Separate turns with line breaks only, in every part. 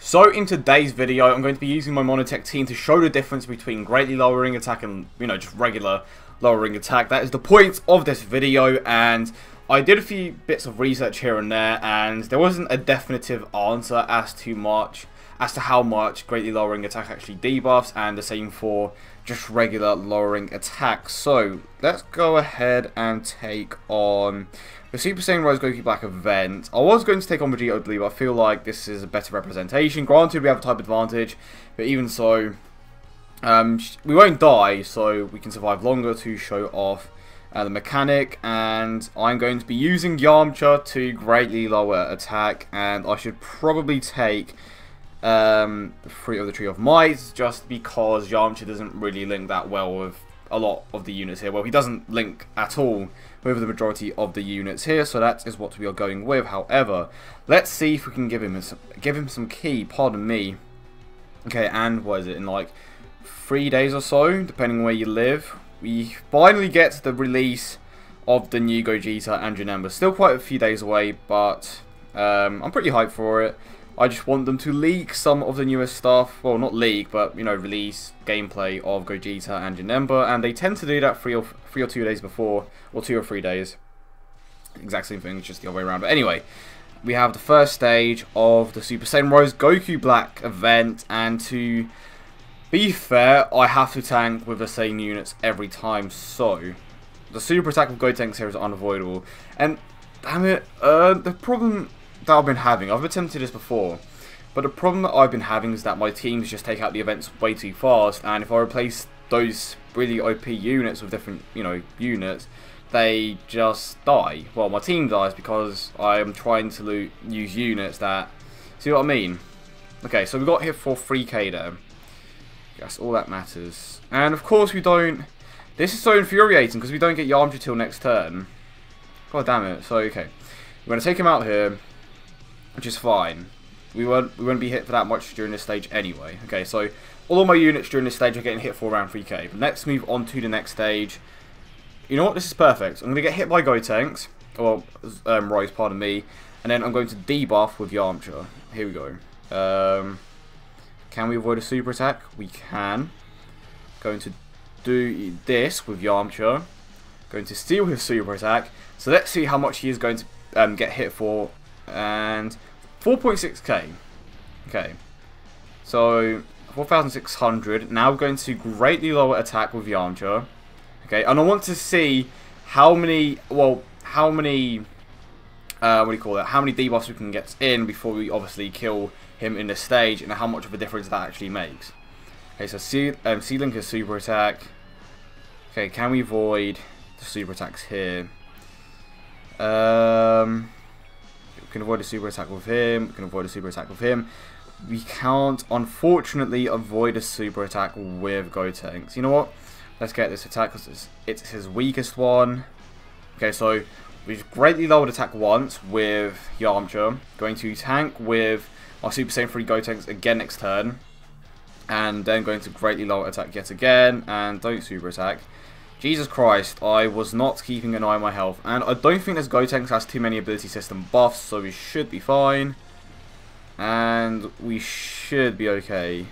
So in today's video, I'm going to be using my Monotech team to show the difference between greatly lowering attack and, just regular lowering attack. That is the point of this video, and I did a few bits of research here and there, and there wasn't a definitive answer as to how much greatly lowering attack actually debuffs, and the same for just regular lowering attack. So let's go ahead and take on the Super Saiyan Rise Goku Black event. I was going to take on Vegeta, I believe, but I feel like this is a better representation. Granted, we have a type advantage, but even so, we won't die, so we can survive longer to show off the mechanic. And I'm going to be using Yamcha to greatly lower attack, and I should probably take Fruit of the Tree of Might, just because Yamcha doesn't really link that well with a lot of the units here. Well, he doesn't link at all with the majority of the units here, so that is what we are going with. However, let's see if we can give him some ki, pardon me. Okay, and what is it, in like 3 days or so, depending on where you live, we finally get the release of the new Gogeta and Janemba. Still quite a few days away, but I'm pretty hyped for it. I just want them to leak some of the newest stuff. Well, not leak, but, release gameplay of Gogeta and Janemba. And they tend to do that 3 or 2 days before, or 2 or 3 days. Exact same thing, it's just the other way around. But anyway, we have the first stage of the Super Saiyan Rise Goku Black event. And to be fair, I have to tank with the same units every time. So, the super attack of Gotenks here is unavoidable. And, damn it, the problem that I've been having, I've attempted this before, but the problem that I've been having is that my teams just take out the events way too fast, and if I replace those really OP units with different, units, they just die. Well, my team dies because I'm trying to use units that, see what I mean? Okay, so we got hit for 3k there. That's all that matters. And of course we don't, this is so infuriating because we don't get Yamcha till next turn. God damn it. So, okay, we're going to take him out here, which is fine. We won't be hit for that much during this stage anyway. Okay, so all of my units during this stage are getting hit for around 3k. But let's move on to the next stage. You know what? This is perfect. I'm going to get hit by Gotenks, or Rise, pardon me, and then I'm going to debuff with Yamcha. Here we go. Can we avoid a super attack? We can. Going to do this with Yamcha. Going to steal his super attack. So let's see how much he is going to get hit for. And 4.6k. Okay, so 4,600. Now we're going to greatly lower attack with Yamcha. Okay, and I want to see how many, what do you call it? How many debuffs we can get in before we obviously kill him in the stage, and how much of a difference that actually makes. Okay, so sealing his super attack. Okay, can we avoid the super attacks here? We can avoid a super attack with him. We can avoid a super attack with him. We can't, unfortunately, avoid a super attack with Gotenks. You know what? Let's get this attack because it's his weakest one. Okay, so we've greatly lowered attack once with Yamcha. Going to tank with our Super Saiyan 3 Gotenks again next turn. And then going to greatly lower attack yet again. And don't super attack. Jesus Christ, I was not keeping an eye on my health. And I don't think this Gotenks has too many ability system buffs, so we should be fine. And we should be okay. Okay,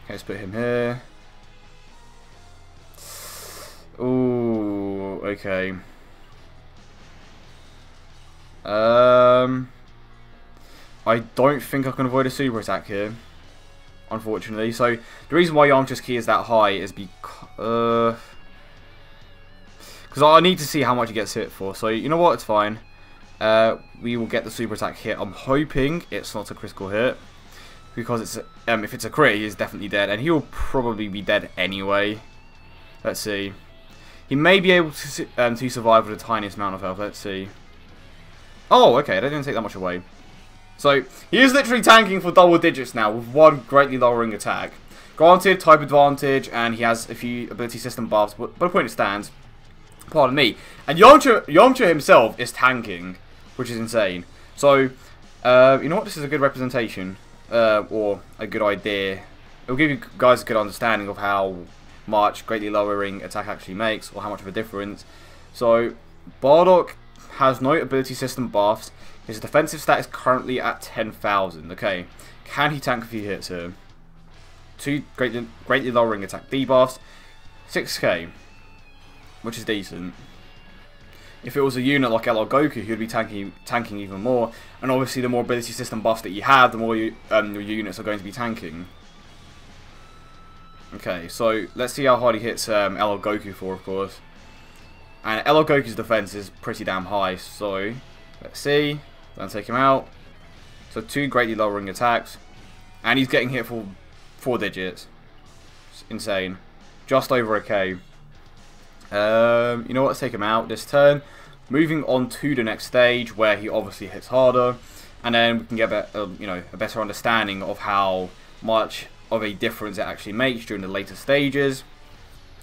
let's put him here. Ooh, okay. I don't think I can avoid a super attack here, unfortunately. So the reason why Yamcha's ki is that high is because I need to see how much he gets hit for. So you know what, it's fine. We will get the super attack hit. I'm hoping it's not a critical hit, because it's if it's a crit, he is definitely dead, and he will probably be dead anyway. Let's see. He may be able to survive with the tiniest amount of health. Let's see. Oh, okay, that didn't take that much away. So he is literally tanking for double digits now with one greatly lowering attack. Granted, type advantage, and he has a few ability system buffs, but the point it stands. Pardon me. And Yamcha himself is tanking, which is insane. So, you know what? This is a good representation, or a good idea. It will give you guys a good understanding of how much greatly lowering attack actually makes, or how much of a difference. So, Bardock has no ability system buffs. His defensive stat is currently at 10,000. Okay, can he tank a few hits here? 2 greatly lowering attack debuffs, 6k, which is decent. If it was a unit like LR Goku, he would be tanking even more. And obviously, the more ability system buffs that you have, the more your units are going to be tanking. Okay, so let's see how hard he hits LR Goku for, of course. And LR Goku's defense is pretty damn high, so let's see. Don't take him out. So 2 greatly lowering attacks. And he's getting hit for 4 digits. It's insane. Just over a K. You know what, let's take him out this turn. Moving on to the next stage, where he obviously hits harder. And then we can get a better understanding of how much of a difference it actually makes during the later stages.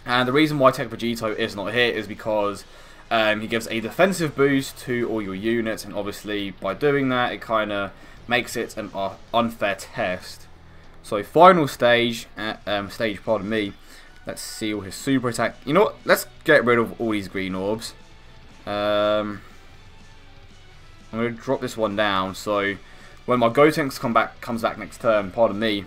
And the reason why Tech Vegito is not here is because he gives a defensive boost to all your units, and obviously by doing that, it kind of makes it an unfair test. So final stage, pardon me. Let's see all his super attack. You know what? Let's get rid of all these green orbs. I'm going to drop this one down, so when my Gotenks comes back next turn, pardon me,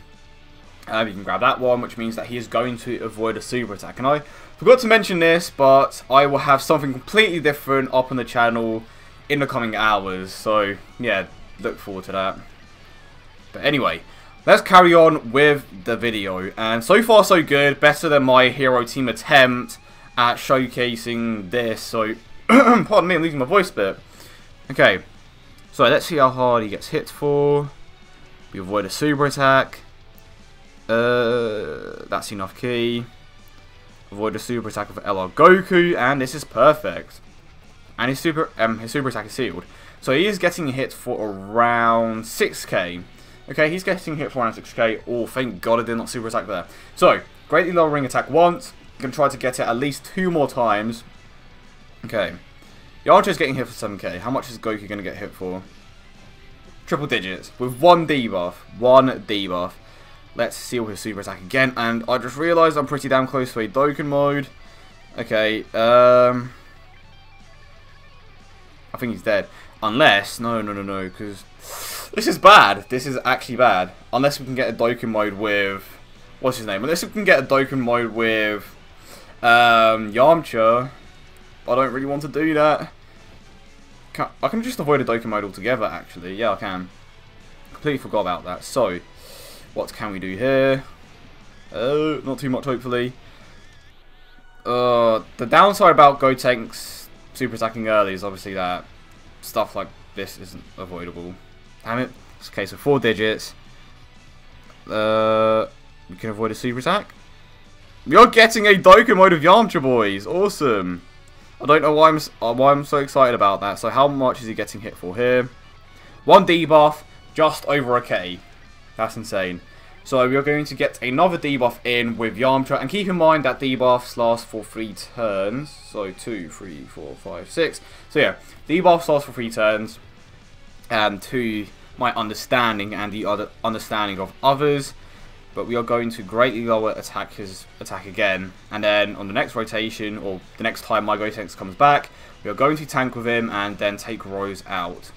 you can grab that one, which means that he is going to avoid a super attack. And I forgot to mention this, but I will have something completely different up on the channel in the coming hours. So, yeah, look forward to that. But anyway, let's carry on with the video. And so far, so good. Better than my hero team attempt at showcasing this. So, pardon me, I'm losing my voice a bit. Okay, so let's see how hard he gets hit for. We avoid a super attack. That's enough key. Avoid a super attack of LR Goku, and this is perfect. And his super attack is sealed. So he is getting hit for around 6k. Okay, he's getting hit for around 6k. Oh, thank God I did not super attack there. So, greatly lowering attack once. You can try to get it at least 2 more times. Okay. Yamcha is getting hit for 7k. How much is Goku going to get hit for? Triple digits. With 1 debuff. 1 debuff. Let's seal his super attack again. And I just realised I'm pretty damn close to a Dokkan mode. Okay. I think he's dead. Unless... No, because... This is bad. This is actually bad. Unless we can get a Dokkan mode with... What's his name? Unless we can get a Dokkan mode with... Yamcha. I don't really want to do that. I can just avoid a Dokkan mode altogether, actually. Yeah, I can. Completely forgot about that. So, what can we do here? Not too much, hopefully. The downside about Gotenks super attacking early is obviously that stuff like this isn't avoidable. Damn it. It's a case of 4 digits. We can avoid a super attack. We are getting a Dokkan mode of Yamcha, boys. Awesome. I don't know why I'm so excited about that. So how much is he getting hit for here? 1 debuff, just over a K. That's insane. So we are going to get another debuff in with Yamcha. And keep in mind that debuffs last for 3 turns. So 2, 3, 4, 5, 6. So yeah, debuffs last for 3 turns. And to my understanding and the other understanding of others. But we are going to greatly lower his attack again. And then on the next rotation, or the next time my Gotenks comes back, we are going to tank with him and then take Rose out.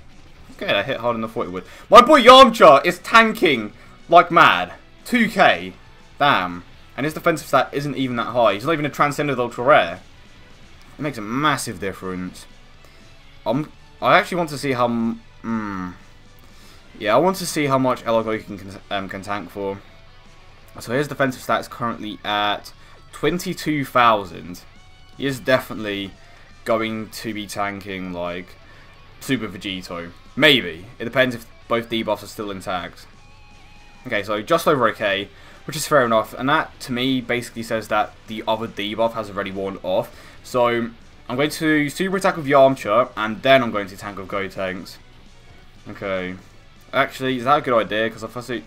Okay, that hit harder than I thought it would. My boy Yamcha is tanking like mad. 2k. Damn. And his defensive stat isn't even that high. He's not even a Transcended Ultra Rare. It makes a massive difference. I actually want to see how... Yeah, I want to see how much LR Goku can tank for. So his defensive stat is currently at 22,000. He is definitely going to be tanking like Super Vegito. Maybe. It depends if both debuffs are still intact. Okay, so just over a K, which is fair enough. And that, to me, basically says that the other debuff has already worn off. So I'm going to super attack with Yamcha, and then I'm going to tank with Gotenks. Okay. Actually, is that a good idea? Because if I see...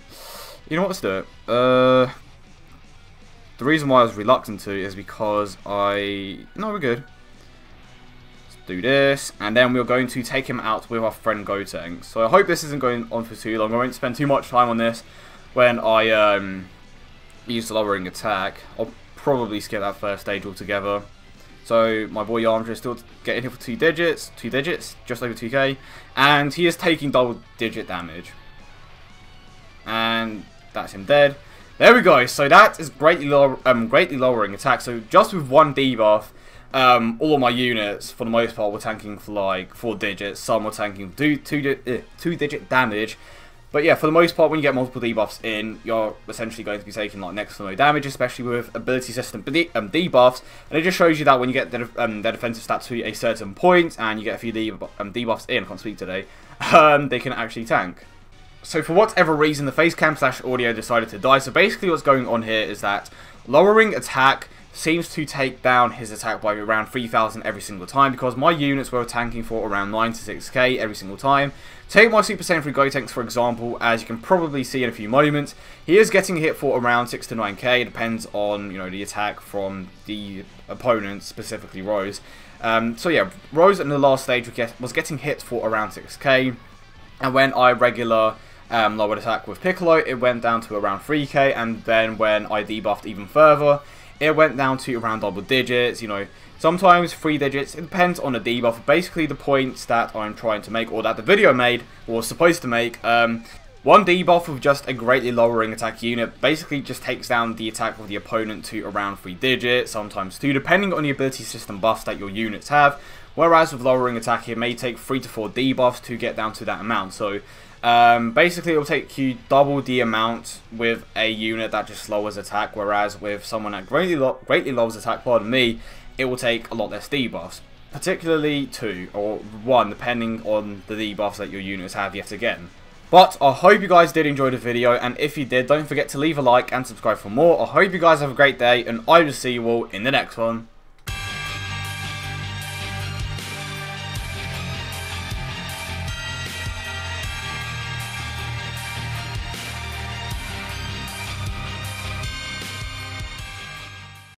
You know what, let's do it. The reason why I was reluctant to is because No, we're good. Let's do this. And then we're going to take him out with our friend Gotenks. So I hope this isn't going on for too long. I won't spend too much time on this when I use the lowering attack. I'll probably skip that first stage altogether. So my boy Yarmja is still getting hit for 2 digits, just over 2k, and he is taking double-digit damage. And that's him dead. There we go. So that is greatly lowering attack. So just with 1 debuff, all of my units, for the most part, were tanking for like 4 digits. Some were tanking 2-digit damage. But yeah, for the most part, when you get multiple debuffs in, you're essentially going to be taking like next to no damage, especially with ability system debuffs. And it just shows you that when you get their defensive stats to a certain point, and you get a few debuffs in, I can't speak today, they can actually tank. So for whatever reason, the facecam/audio decided to die. So basically what's going on here is that lowering attack seems to take down his attack by around 3,000 every single time, because my units were tanking for around 9 to 6k every single time. Take my Super Saiyan 3 Gotenks for example, as you can probably see in a few moments, he is getting hit for around 6 to 9k, depends on, you know, the attack from the opponent, specifically Rose. So yeah, Rose in the last stage was getting hit for around 6k, and when I lowered attack with Piccolo, it went down to around 3k, and then when I debuffed even further, it went down to around double digits, you know, sometimes 3 digits, it depends on the debuff. Basically the points that I'm trying to make, or that the video made, or was supposed to make, 1 debuff with just a greatly lowering attack unit basically just takes down the attack of the opponent to around 3 digits, sometimes 2, depending on the ability system buffs that your units have. Whereas with lowering attack, it may take 3 to 4 debuffs to get down to that amount. So basically it will take you double the amount with a unit that just lowers attack, whereas with someone that greatly lowers attack, pardon me, it will take a lot less debuffs. Particularly 2 or 1, depending on the debuffs that your units have yet again. But I hope you guys did enjoy the video, and if you did, don't forget to leave a like and subscribe for more. I hope you guys have a great day, and I will see you all in the next one.